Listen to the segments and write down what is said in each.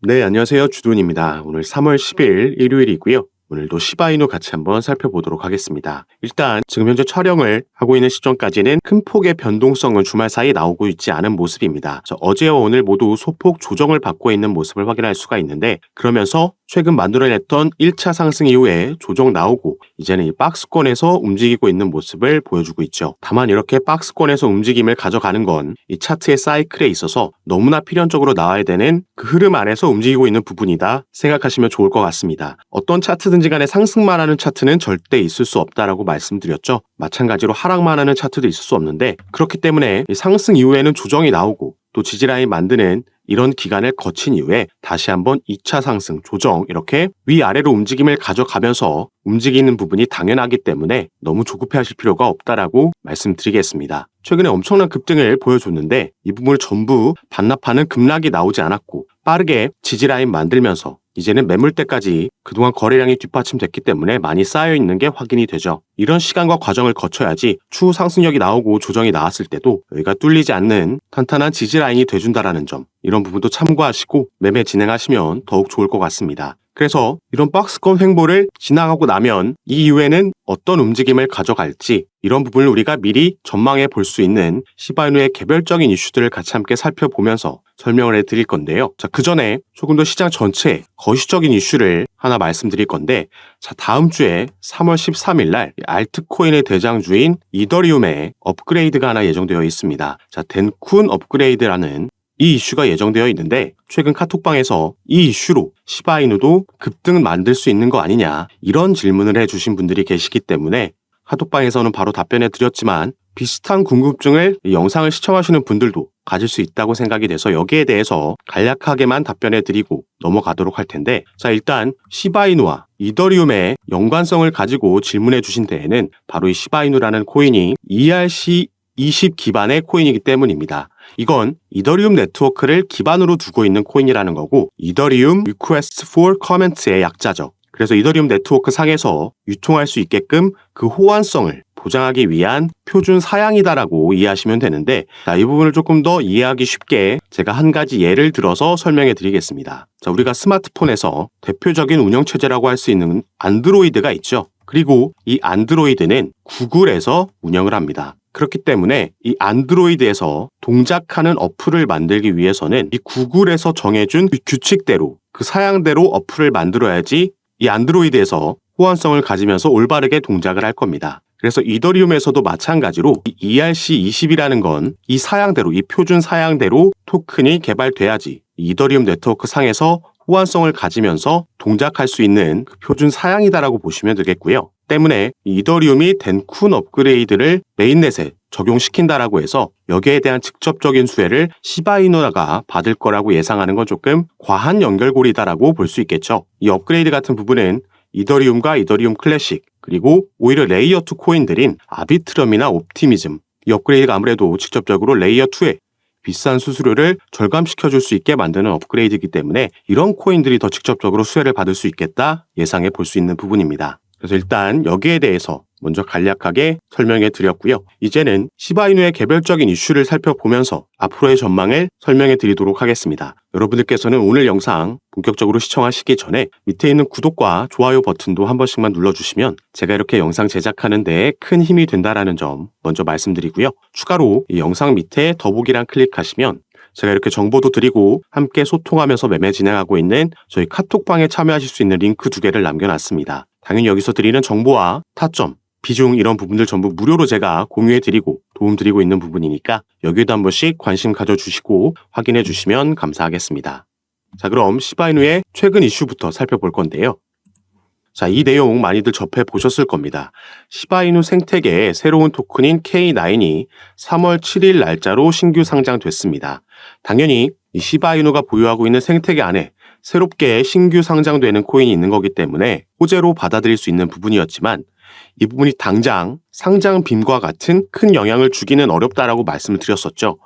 네, 안녕하세요. 주돈입니다. 오늘 3월 10일 일요일이고요. 오늘도 시바이누 같이 한번 살펴보도록 하겠습니다. 일단 지금 현재 촬영을 하고 있는 시점까지는 큰 폭의 변동성은 주말 사이 나오고 있지 않은 모습입니다. 어제와 오늘 모두 소폭 조정을 받고 있는 모습을 확인할 수가 있는데, 그러면서 최근 만들어냈던 1차 상승 이후에 조정 나오고 이제는 이 박스권에서 움직이고 있는 모습을 보여주고 있죠. 다만 이렇게 박스권에서 움직임을 가져가는 건 이 차트의 사이클에 있어서 너무나 필연적으로 나와야 되는 그 흐름 안에서 움직이고 있는 부분이다 생각하시면 좋을 것 같습니다. 어떤 차트든지 간에 상승만 하는 차트는 절대 있을 수 없다라고 말씀드렸죠. 마찬가지로 하락만 하는 차트도 있을 수 없는데, 그렇기 때문에 상승 이후에는 조정이 나오고 또 지지라인 만드는 이런 기간을 거친 이후에 다시 한번 2차 상승, 조정 이렇게 위아래로 움직임을 가져가면서 움직이는 부분이 당연하기 때문에 너무 조급해하실 필요가 없다라고 말씀드리겠습니다. 최근에 엄청난 급등을 보여줬는데 이 부분을 전부 반납하는 급락이 나오지 않았고 빠르게 지지라인 만들면서 이제는 매물대까지 그동안 거래량이 뒷받침됐기 때문에 많이 쌓여있는 게 확인이 되죠. 이런 시간과 과정을 거쳐야지 추후 상승력이 나오고 조정이 나왔을 때도 여기가 뚫리지 않는 탄탄한 지지라인이 돼준다라는 점, 이런 부분도 참고하시고 매매 진행하시면 더욱 좋을 것 같습니다. 그래서 이런 박스권 횡보를 지나가고 나면 이 이후에는 어떤 움직임을 가져갈지, 이런 부분을 우리가 미리 전망해 볼 수 있는 시바이누의 개별적인 이슈들을 같이 함께 살펴보면서 설명을 해드릴 건데요. 자, 그 전에 조금 더 시장 전체 거시적인 이슈를 하나 말씀드릴 건데, 자, 다음 주에 3월 13일 날 알트코인의 대장주인 이더리움에 업그레이드가 하나 예정되어 있습니다. 자, 덴쿤 업그레이드라는 이 이슈가 예정되어 있는데, 최근 카톡방에서 이 이슈로 시바이누도 급등 만들 수 있는 거 아니냐 이런 질문을 해주신 분들이 계시기 때문에 카톡방에서는 바로 답변해 드렸지만, 비슷한 궁금증을 이 영상을 시청하시는 분들도 가질 수 있다고 생각이 돼서 여기에 대해서 간략하게만 답변해 드리고 넘어가도록 할 텐데, 자, 일단 시바이누와 이더리움의 연관성을 가지고 질문해 주신 데에는 바로 이 시바이누라는 코인이 ERC20 기반의 코인이기 때문입니다. 이건 이더리움 네트워크를 기반으로 두고 있는 코인이라는 거고, 이더리움 Request for Comment의 약자죠. 그래서 이더리움 네트워크 상에서 유통할 수 있게끔 그 호환성을 보장하기 위한 표준 사양이다라고 이해하시면 되는데, 자, 이 부분을 조금 더 이해하기 쉽게 제가 한 가지 예를 들어서 설명해 드리겠습니다. 자, 우리가 스마트폰에서 대표적인 운영체제라고 할 수 있는 안드로이드가 있죠. 그리고 이 안드로이드는 구글에서 운영을 합니다. 그렇기 때문에 이 안드로이드에서 동작하는 어플을 만들기 위해서는 이 구글에서 정해준 규칙대로, 그 사양대로 어플을 만들어야지 이 안드로이드에서 호환성을 가지면서 올바르게 동작을 할 겁니다. 그래서 이더리움에서도 마찬가지로 이 ERC20이라는 건 이 사양대로, 이 표준 사양대로 토큰이 개발돼야지 이더리움 네트워크 상에서 호환성을 가지면서 동작할 수 있는 그 표준 사양이다라고 보시면 되겠고요. 때문에 이더리움이 덴쿤 업그레이드를 메인넷에 적용시킨다라고 해서 여기에 대한 직접적인 수혜를 시바이누가 받을 거라고 예상하는 건 조금 과한 연결고리다라고 볼 수 있겠죠. 이 업그레이드 같은 부분은 이더리움과 이더리움 클래식, 그리고 오히려 레이어 2 코인들인 아비트럼이나 옵티미즘, 이 업그레이드가 아무래도 직접적으로 레이어 2에 비싼 수수료를 절감시켜줄 수 있게 만드는 업그레이드이기 때문에 이런 코인들이 더 직접적으로 수혜를 받을 수 있겠다 예상해 볼 수 있는 부분입니다. 그래서 일단 여기에 대해서 먼저 간략하게 설명해 드렸고요. 이제는 시바이누의 개별적인 이슈를 살펴보면서 앞으로의 전망을 설명해 드리도록 하겠습니다. 여러분들께서는 오늘 영상 본격적으로 시청하시기 전에 밑에 있는 구독과 좋아요 버튼도 한 번씩만 눌러주시면 제가 이렇게 영상 제작하는 데 큰 힘이 된다라는 점 먼저 말씀드리고요. 추가로 이 영상 밑에 더보기란 클릭하시면 제가 이렇게 정보도 드리고 함께 소통하면서 매매 진행하고 있는 저희 카톡방에 참여하실 수 있는 링크 2개를 남겨놨습니다. 당연히 여기서 드리는 정보와 타점, 비중 이런 부분들 전부 무료로 제가 공유해드리고 도움드리고 있는 부분이니까 여기에도 한 번씩 관심 가져주시고 확인해주시면 감사하겠습니다. 자, 그럼 시바이누의 최근 이슈부터 살펴볼 건데요. 자, 이 내용 많이들 접해보셨을 겁니다. 시바이누 생태계의 새로운 토큰인 K9이 3월 7일 날짜로 신규 상장됐습니다. 당연히 이 시바이누가 보유하고 있는 생태계 안에 새롭게 신규 상장되는 코인이 있는 거기 때문에 호재로 받아들일 수 있는 부분이었지만, 이 부분이 당장 상장 빔과 같은 큰 영향을 주기는 어렵다라고 말씀을 드렸었죠.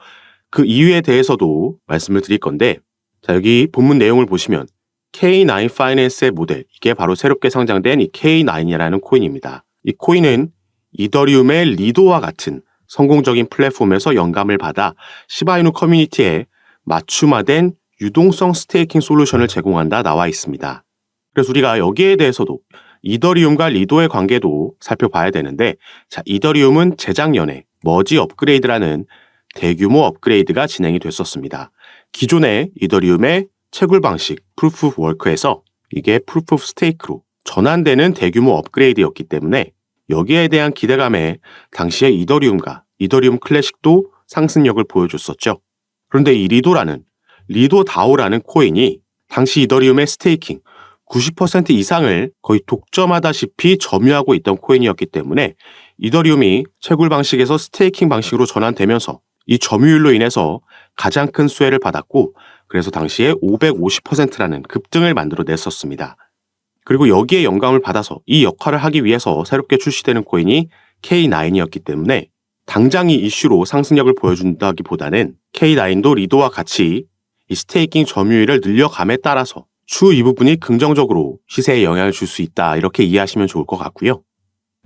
그 이유에 대해서도 말씀을 드릴 건데, 자, 여기 본문 내용을 보시면 K9 파이낸스의 모델, 이게 바로 새롭게 상장된 이 K9이라는 코인입니다. 이 코인은 이더리움의 리도와 같은 성공적인 플랫폼에서 영감을 받아 시바이누 커뮤니티에 맞춤화된 유동성 스테이킹 솔루션을 제공한다 나와 있습니다. 그래서 우리가 여기에 대해서도 이더리움과 리도의 관계도 살펴봐야 되는데, 자, 이더리움은 재작년에 머지 업그레이드라는 대규모 업그레이드가 진행이 됐었습니다. 기존의 이더리움의 채굴 방식 프루프 오브 워크에서 이게 프루프 오브 스테이크로 전환되는 대규모 업그레이드였기 때문에 여기에 대한 기대감에 당시에 이더리움과 이더리움 클래식도 상승력을 보여줬었죠. 그런데 이 리도 다오라는 코인이 당시 이더리움의 스테이킹 90% 이상을 거의 독점하다시피 점유하고 있던 코인이었기 때문에 이더리움이 채굴 방식에서 스테이킹 방식으로 전환되면서 이 점유율로 인해서 가장 큰 수혜를 받았고, 그래서 당시에 550%라는 급등을 만들어냈었습니다. 그리고 여기에 영감을 받아서 이 역할을 하기 위해서 새롭게 출시되는 코인이 K9이었기 때문에 당장 이 이슈로 상승력을 보여준다기보다는 K9도 리도와 같이 이 스테이킹 점유율을 늘려감에 따라서 추후 이 부분이 긍정적으로 시세에 영향을 줄 수 있다, 이렇게 이해하시면 좋을 것 같고요.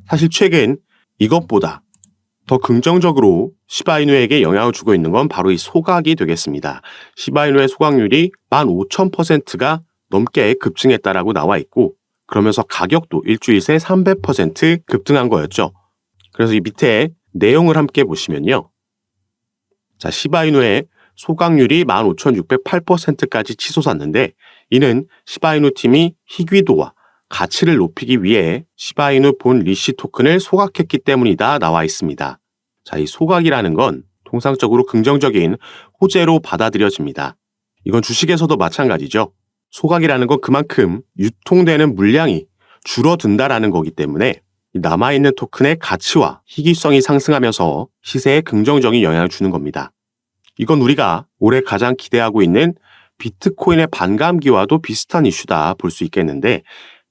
사실 최근 이것보다 더 긍정적으로 시바이누에게 영향을 주고 있는 건 바로 이 소각이 되겠습니다. 시바이누의 소각률이 15,000%가 넘게 급증했다라고 나와 있고, 그러면서 가격도 일주일 새 300% 급등한 거였죠. 그래서 이 밑에 내용을 함께 보시면요. 자, 시바이누의 소각률이 15,608%까지 치솟았는데, 이는 시바이누 팀이 희귀도와 가치를 높이기 위해 시바이누 본 리시 토큰을 소각했기 때문이다 나와 있습니다. 자, 이 소각이라는 건 통상적으로 긍정적인 호재로 받아들여집니다. 이건 주식에서도 마찬가지죠. 소각이라는 건 그만큼 유통되는 물량이 줄어든다라는 거기 때문에 남아있는 토큰의 가치와 희귀성이 상승하면서 시세에 긍정적인 영향을 주는 겁니다. 이건 우리가 올해 가장 기대하고 있는 비트코인의 반감기와도 비슷한 이슈다 볼 수 있겠는데,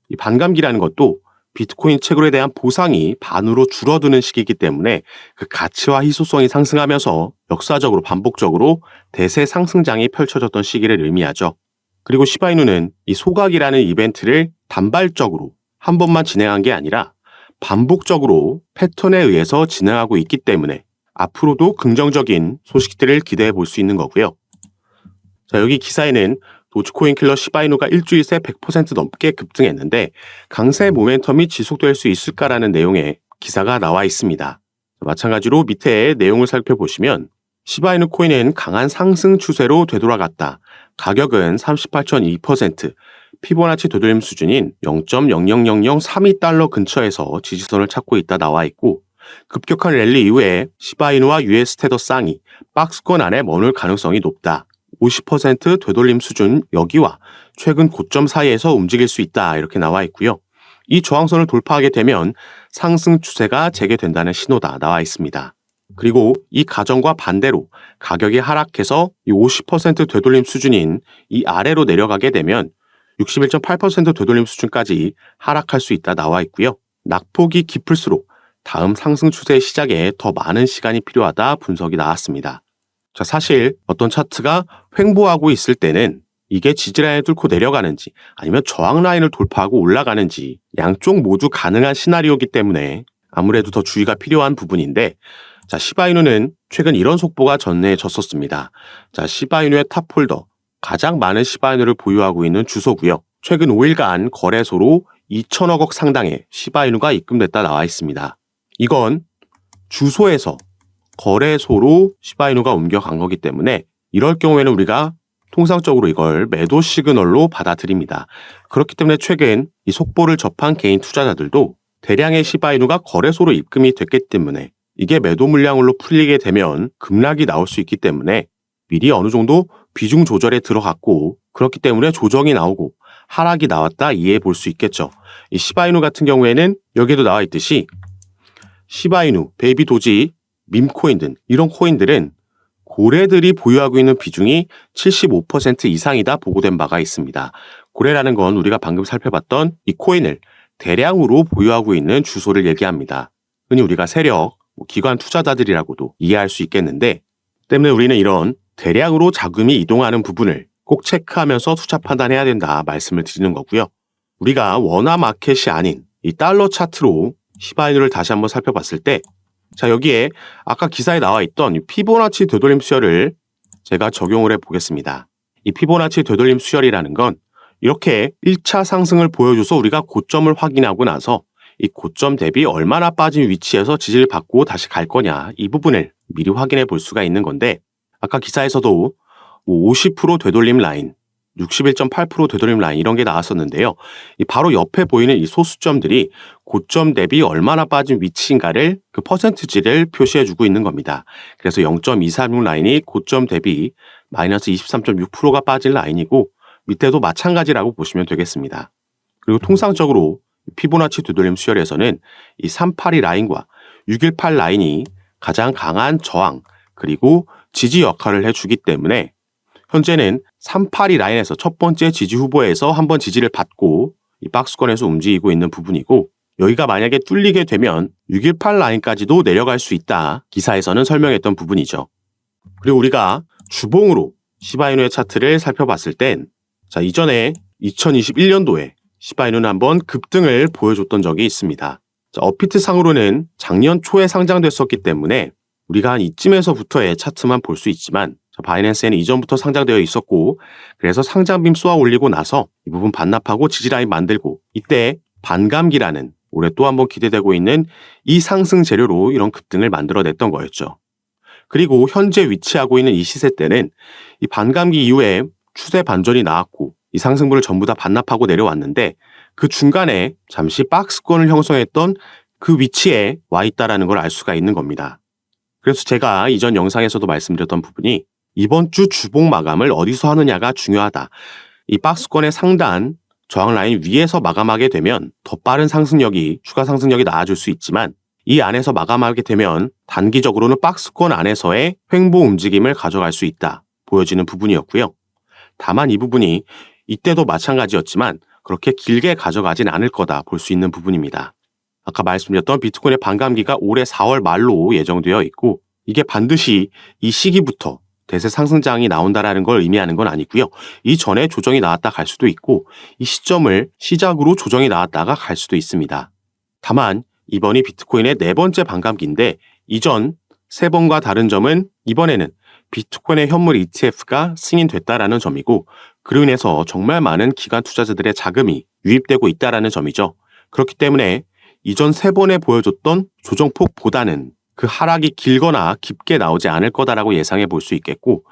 이 반감기라는 것도 비트코인 채굴에 대한 보상이 반으로 줄어드는 시기이기 때문에 그 가치와 희소성이 상승하면서 역사적으로 반복적으로 대세 상승장이 펼쳐졌던 시기를 의미하죠. 그리고 시바이누는 이 소각이라는 이벤트를 단발적으로 한 번만 진행한 게 아니라 반복적으로 패턴에 의해서 진행하고 있기 때문에 앞으로도 긍정적인 소식들을 기대해 볼 수 있는 거고요. 자, 여기 기사에는 도지코인 킬러 시바이누가 일주일 새 100% 넘게 급등했는데 강세 모멘텀이 지속될 수 있을까라는 내용의 기사가 나와 있습니다. 마찬가지로 밑에 내용을 살펴보시면 시바이누 코인은 강한 상승 추세로 되돌아갔다. 가격은 38.2%, 피보나치 되돌림 수준인 0.0000332달러 근처에서 지지선을 찾고 있다 나와 있고, 급격한 랠리 이후에 시바이누와 US 테더 쌍이 박스권 안에 머물 가능성이 높다. 50% 되돌림 수준 여기와 최근 고점 사이에서 움직일 수 있다, 이렇게 나와 있고요. 이 저항선을 돌파하게 되면 상승 추세가 재개된다는 신호다 나와 있습니다. 그리고 이 가정과 반대로 가격이 하락해서 이 50% 되돌림 수준인 이 아래로 내려가게 되면 61.8% 되돌림 수준까지 하락할 수 있다 나와 있고요. 낙폭이 깊을수록 다음 상승 추세의 시작에 더 많은 시간이 필요하다 분석이 나왔습니다. 자, 사실 어떤 차트가 횡보하고 있을 때는 이게 지지라인을 뚫고 내려가는지 아니면 저항 라인을 돌파하고 올라가는지 양쪽 모두 가능한 시나리오이기 때문에 아무래도 더 주의가 필요한 부분인데, 자, 시바이누는 최근 이런 속보가 전해졌었습니다. 자, 시바이누의 탑홀더, 가장 많은 시바이누를 보유하고 있는 주소고요. 최근 5일간 거래소로 2천억 원 상당의 시바이누가 입금됐다 나와 있습니다. 이건 주소에서 거래소로 시바이누가 옮겨간 거기 때문에 이럴 경우에는 우리가 통상적으로 이걸 매도 시그널로 받아들입니다. 그렇기 때문에 최근 이 속보를 접한 개인 투자자들도 대량의 시바이누가 거래소로 입금이 됐기 때문에 이게 매도 물량으로 풀리게 되면 급락이 나올 수 있기 때문에 미리 어느 정도 비중 조절에 들어갔고, 그렇기 때문에 조정이 나오고 하락이 나왔다 이해해 볼 수 있겠죠. 이 시바이누 같은 경우에는 여기에도 나와 있듯이 시바이누, 베이비 도지, 밈코인 등 이런 코인들은 고래들이 보유하고 있는 비중이 75% 이상이다 보고된 바가 있습니다. 고래라는 건 우리가 방금 살펴봤던 이 코인을 대량으로 보유하고 있는 주소를 얘기합니다. 흔히 우리가 세력, 기관 투자자들이라고도 이해할 수 있겠는데, 때문에 우리는 이런 대량으로 자금이 이동하는 부분을 꼭 체크하면서 투자 판단해야 된다 말씀을 드리는 거고요. 우리가 원화 마켓이 아닌 이 달러 차트로 시바이누를 다시 한번 살펴봤을 때, 자, 여기에 아까 기사에 나와 있던 피보나치 되돌림 수열을 제가 적용을 해 보겠습니다. 이 피보나치 되돌림 수열이라는 건 이렇게 1차 상승을 보여줘서 우리가 고점을 확인하고 나서 이 고점 대비 얼마나 빠진 위치에서 지지를 받고 다시 갈 거냐, 이 부분을 미리 확인해 볼 수가 있는 건데, 아까 기사에서도 50% 되돌림 라인, 61.8% 되돌림 라인 이런 게 나왔었는데요. 이 바로 옆에 보이는 이 소수점들이 고점 대비 얼마나 빠진 위치인가를 그 퍼센트지를 표시해주고 있는 겁니다. 그래서 0.236 라인이 고점 대비 마이너스 23.6%가 빠진 라인이고, 밑에도 마찬가지라고 보시면 되겠습니다. 그리고 통상적으로 피보나치 되돌림 수열에서는 이 382 라인과 618 라인이 가장 강한 저항 그리고 지지 역할을 해주기 때문에 현재는 382 라인에서 첫 번째 지지 후보에서 한번 지지를 받고 이 박스권에서 움직이고 있는 부분이고, 여기가 만약에 뚫리게 되면 618 라인까지도 내려갈 수 있다, 기사에서는 설명했던 부분이죠. 그리고 우리가 주봉으로 시바이누의 차트를 살펴봤을 땐, 자, 이전에 2021년도에 시바이누는 한번 급등을 보여줬던 적이 있습니다. 자, 업비트 상으로는 작년 초에 상장됐었기 때문에 우리가 한 이쯤에서부터의 차트만 볼 수 있지만, 바이낸스에는 이전부터 상장되어 있었고, 그래서 상장빔 쏘아 올리고 나서 이 부분 반납하고 지지라인 만들고, 이때 반감기라는 올해 또 한번 기대되고 있는 이 상승 재료로 이런 급등을 만들어냈던 거였죠. 그리고 현재 위치하고 있는 이 시세 때는 이 반감기 이후에 추세 반전이 나왔고 이 상승분을 전부 다 반납하고 내려왔는데, 그 중간에 잠시 박스권을 형성했던 그 위치에 와 있다는 걸 알 수가 있는 겁니다. 그래서 제가 이전 영상에서도 말씀드렸던 부분이 이번 주 주봉 마감을 어디서 하느냐가 중요하다. 이 박스권의 상단 저항 라인 위에서 마감하게 되면 더 빠른 상승력이, 추가 상승력이 나아질 수 있지만, 이 안에서 마감하게 되면 단기적으로는 박스권 안에서의 횡보 움직임을 가져갈 수 있다 보여지는 부분이었고요. 다만 이 부분이 이때도 마찬가지였지만 그렇게 길게 가져가진 않을 거다 볼 수 있는 부분입니다. 아까 말씀드렸던 비트코인의 반감기가 올해 4월 말로 예정되어 있고, 이게 반드시 이 시기부터 대세 상승장이 나온다라는 걸 의미하는 건 아니고요. 이전에 조정이 나왔다 갈 수도 있고, 이 시점을 시작으로 조정이 나왔다가 갈 수도 있습니다. 다만 이번이 비트코인의 네 번째 반감기인데, 이전 세 번과 다른 점은 이번에는 비트코인의 현물 ETF가 승인됐다라는 점이고, 그로 인해서 정말 많은 기관 투자자들의 자금이 유입되고 있다라는 점이죠. 그렇기 때문에 이전 세 번에 보여줬던 조정폭보다는 그 하락이 길거나 깊게 나오지 않을 거다라고 예상해 볼 수 있겠고,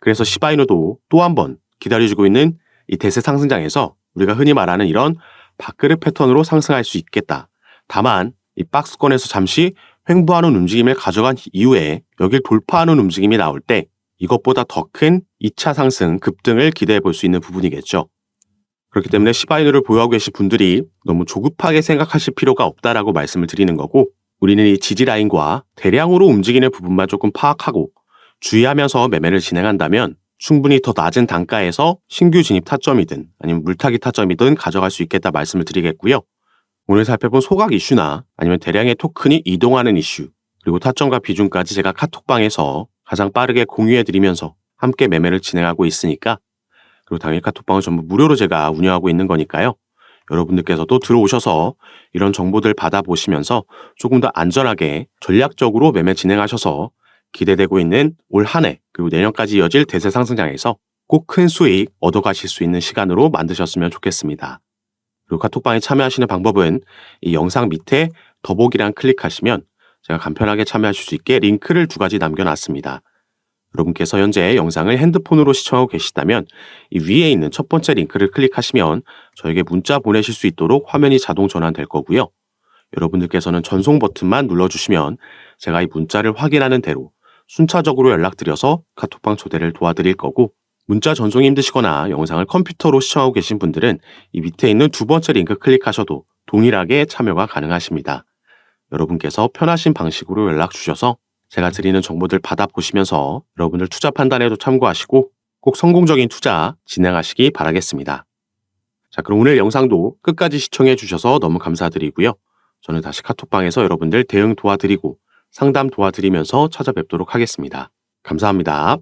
그래서 시바이누도 또 한 번 기다려주고 있는 이 대세 상승장에서 우리가 흔히 말하는 이런 밥그릇 패턴으로 상승할 수 있겠다. 다만 이 박스권에서 잠시 횡보하는 움직임을 가져간 이후에 여길 돌파하는 움직임이 나올 때 이것보다 더 큰 2차 상승 급등을 기대해 볼 수 있는 부분이겠죠. 그렇기 때문에 시바이누를 보유하고 계신 분들이 너무 조급하게 생각하실 필요가 없다라고 말씀을 드리는 거고, 우리는 이 지지라인과 대량으로 움직이는 부분만 조금 파악하고 주의하면서 매매를 진행한다면 충분히 더 낮은 단가에서 신규 진입 타점이든 아니면 물타기 타점이든 가져갈 수 있겠다 말씀을 드리겠고요. 오늘 살펴본 소각 이슈나 아니면 대량의 토큰이 이동하는 이슈, 그리고 타점과 비중까지 제가 카톡방에서 가장 빠르게 공유해드리면서 함께 매매를 진행하고 있으니까, 그리고 당연히 카톡방은 전부 무료로 제가 운영하고 있는 거니까요. 여러분들께서도 들어오셔서 이런 정보들 받아보시면서 조금 더 안전하게 전략적으로 매매 진행하셔서 기대되고 있는 올 한 해 그리고 내년까지 이어질 대세 상승장에서 꼭 큰 수익 얻어가실 수 있는 시간으로 만드셨으면 좋겠습니다. 그리고 카톡방에 참여하시는 방법은 이 영상 밑에 더보기란 클릭하시면 제가 간편하게 참여하실 수 있게 링크를 2가지 남겨놨습니다. 여러분께서 현재 영상을 핸드폰으로 시청하고 계시다면 이 위에 있는 첫 번째 링크를 클릭하시면 저에게 문자 보내실 수 있도록 화면이 자동 전환될 거고요. 여러분들께서는 전송 버튼만 눌러주시면 제가 이 문자를 확인하는 대로 순차적으로 연락드려서 카톡방 초대를 도와드릴 거고, 문자 전송이 힘드시거나 영상을 컴퓨터로 시청하고 계신 분들은 이 밑에 있는 2번째 링크 클릭하셔도 동일하게 참여가 가능하십니다. 여러분께서 편하신 방식으로 연락 주셔서 제가 드리는 정보들 받아보시면서 여러분들 투자 판단에도 참고하시고 꼭 성공적인 투자 진행하시기 바라겠습니다. 자, 그럼 오늘 영상도 끝까지 시청해 주셔서 너무 감사드리고요. 저는 다시 카톡방에서 여러분들 대응 도와드리고 상담 도와드리면서 찾아뵙도록 하겠습니다. 감사합니다.